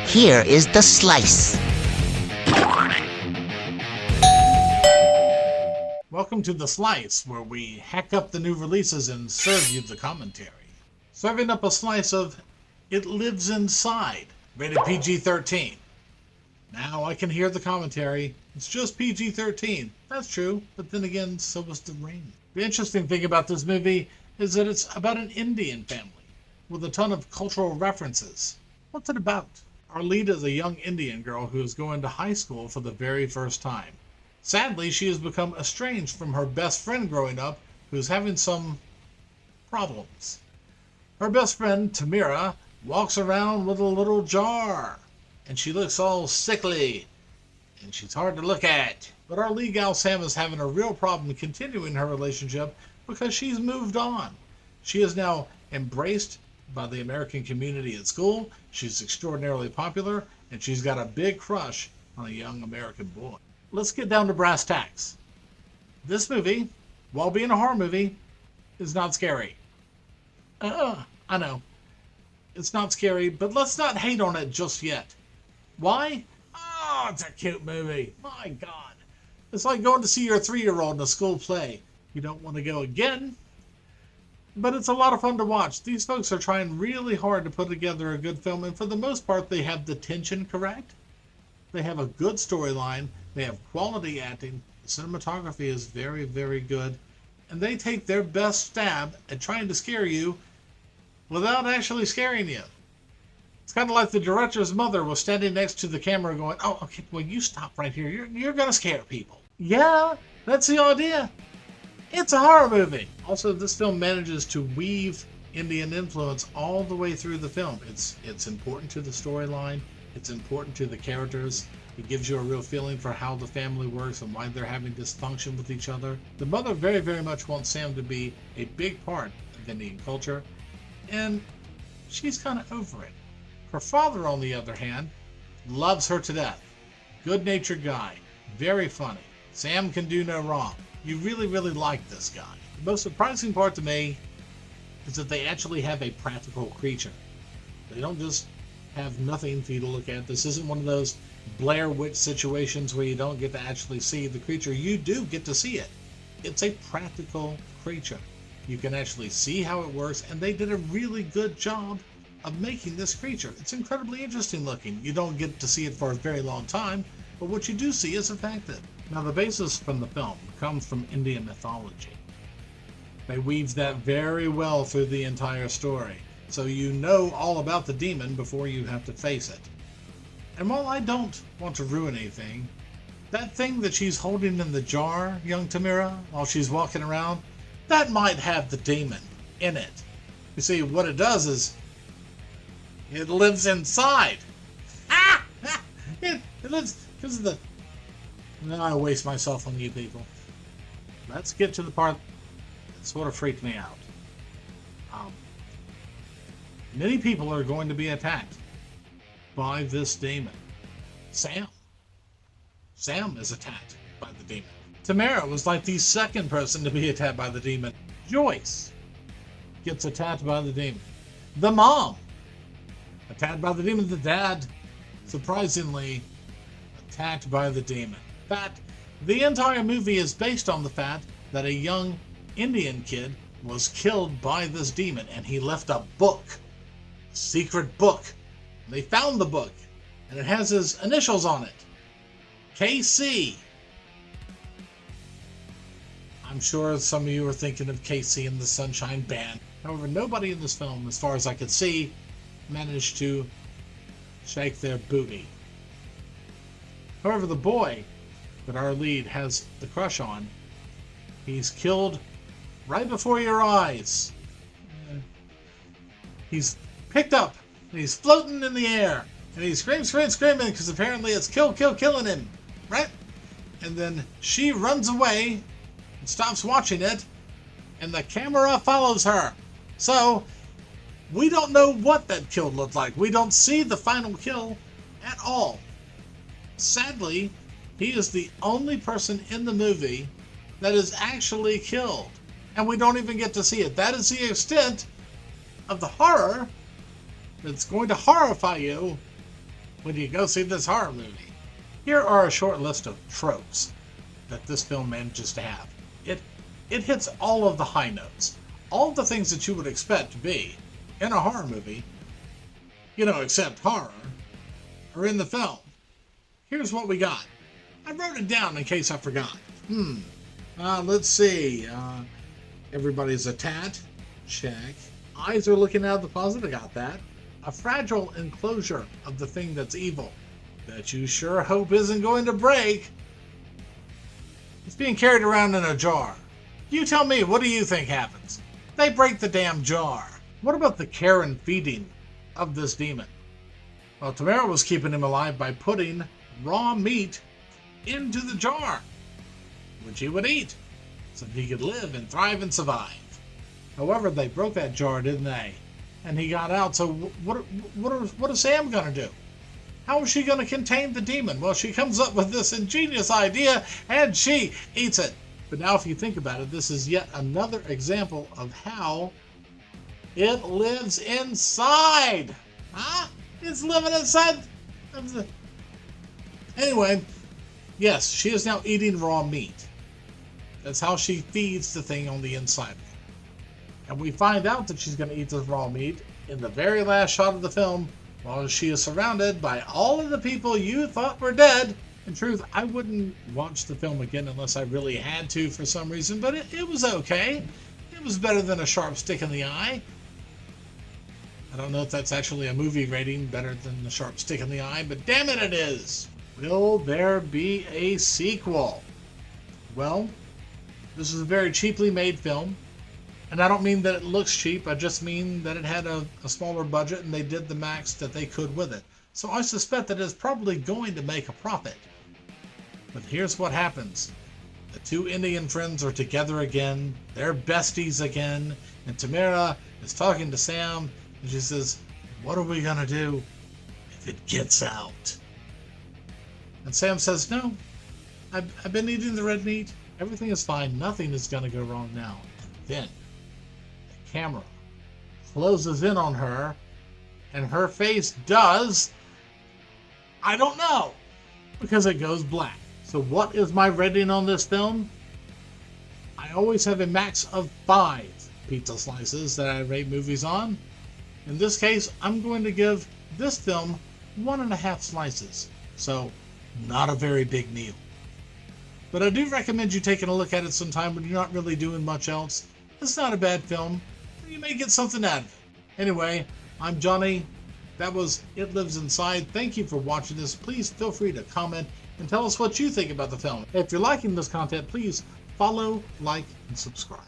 Here is The Slice. Welcome to The Slice, where we hack up the new releases and serve you the commentary. Serving up a slice of It Lives Inside, rated PG-13. Now I can hear the commentary. It's just PG-13. That's true, but then again, so was The Ring. The interesting thing about this movie is that it's about an Indian family with a ton of cultural references. What's it about? Our lead is a young Indian girl who is going to high school for the very first time. Sadly, she has become estranged from her best friend growing up, who's having some problems. Her best friend, Tamira, walks around with a little jar, and she looks all sickly, and she's hard to look at. But our lead gal, Sam, is having a real problem continuing her relationship because she's moved on. She is now embraced by the American community at school. She's extraordinarily popular, and she's got a big crush on a young American boy. Let's get down to brass tacks. This movie, while being a horror movie, is not scary. I know. It's not scary, but let's not hate on it just yet. Why? Oh, it's a cute movie. My God. It's like going to see your 3-year-old in a school play. You don't want to go again, but it's a lot of fun to watch. These folks are trying really hard to put together a good film, and for the most part, they have the tension correct. They have a good storyline. They have quality acting. The cinematography is very, very good. And they take their best stab at trying to scare you without actually scaring you. It's kind of like the director's mother was standing next to the camera going, "Oh, okay, well, you stop right here. You're going to scare people." Yeah, that's the idea. It's a horror movie. Also, this film manages to weave Indian influence all the way through the film. It's important to the storyline. It's important to the characters. It gives you a real feeling for how the family works and why they're having dysfunction with each other. The mother very, very much wants Sam to be a big part of Indian culture, and she's kind of over it. Her father, on the other hand, loves her to death. Good-natured guy. Very funny. Sam can do no wrong. You really, really like this guy. The most surprising part to me is that they actually have a practical creature. They don't just have nothing for you to look at. This isn't one of those Blair Witch situations where you don't get to actually see the creature. You do get to see it. It's a practical creature. You can actually see how it works, and they did a really good job of making this creature. It's incredibly interesting looking. You don't get to see it for a very long time, but what you do see is effective. Now, the basis from the film comes from Indian mythology. They weave that very well through the entire story, so you know all about the demon before you have to face it. And while I don't want to ruin anything, that thing that she's holding in the jar, young Tamira, while she's walking around, that might have the demon in it. You see, what it does is it lives inside. It lives because of the... Now I waste myself on you people. Let's get to the part that sort of freaked me out. Many people are going to be attacked by this demon. Sam is attacked by the demon. Tamara was like the second person to be attacked by the demon. Joyce gets attacked by the demon. The mom attacked by the demon. The dad, surprisingly, attacked by the demon. In fact, the entire movie is based on the fact that a young Indian kid was killed by this demon, and he left a book, a secret book. They found the book, and it has his initials on it, KC. I'm sure some of you are thinking of KC and the Sunshine Band. However, nobody in this film, as far as I could see, managed to shake their booty. However, the boy that our lead has the crush on, he's killed right before your eyes. He's picked up, and he's floating in the air, and he's screaming, because apparently it's killing him, right? And then she runs away and stops watching it, and the camera follows her. So, we don't know what that kill looked like. We don't see the final kill at all. Sadly, he is the only person in the movie that is actually killed. And we don't even get to see it. That is the extent of the horror that's going to horrify you when you go see this horror movie. Here are a short list of tropes that this film manages to have. It hits all of the high notes. All of the things that you would expect to be in a horror movie, except horror, are in the film. Here's what we got. I wrote it down in case I forgot. Let's see. Everybody's a tat. Check. Eyes are looking out of the closet. I got that. A fragile enclosure of the thing that's evil that you sure hope isn't going to break. It's being carried around in a jar. You tell me, what do you think happens? They break the damn jar. What about the care and feeding of this demon? Well, Tamara was keeping him alive by putting raw meat into the jar, which he would eat, so he could live and thrive and survive. However, they broke that jar, didn't they? And he got out, so what is Sam going to do? How is she going to contain the demon? Well, she comes up with this ingenious idea, and she eats it. But now if you think about it, this is yet another example of how it lives inside. Huh? It's living inside of the... Anyway, yes, she is now eating raw meat. That's how she feeds the thing on the inside of her. And we find out that she's going to eat this raw meat in the very last shot of the film, while she is surrounded by all of the people you thought were dead. In truth, I wouldn't watch the film again unless I really had to for some reason, but it was okay. It was better than a sharp stick in the eye. I don't know if that's actually a movie rating, better than the sharp stick in the eye, but damn it, it is. Will there be a sequel? Well, this is a very cheaply made film. And I don't mean that it looks cheap, I just mean that it had a smaller budget and they did the max that they could with it. So I suspect that it's probably going to make a profit. But here's what happens. The two Indian friends are together again, they're besties again, and Tamara is talking to Sam, and she says, what are we gonna do if it gets out? And Sam says, no, I've been eating the red meat, everything is fine, nothing is gonna go wrong now. And then the camera closes in on her, and her face does, I don't know, because it goes black. So what is my rating on this film? I always have a max of 5 pizza slices that I rate movies on. In this case, I'm going to give this film 1.5 slices. So not a very big meal. But I do recommend you taking a look at it sometime when you're not really doing much else. It's not a bad film. You may get something out of it. Anyway, I'm Johnny. That was It Lives Inside. Thank you for watching this. Please feel free to comment and tell us what you think about the film. If you're liking this content, please follow, like, and subscribe.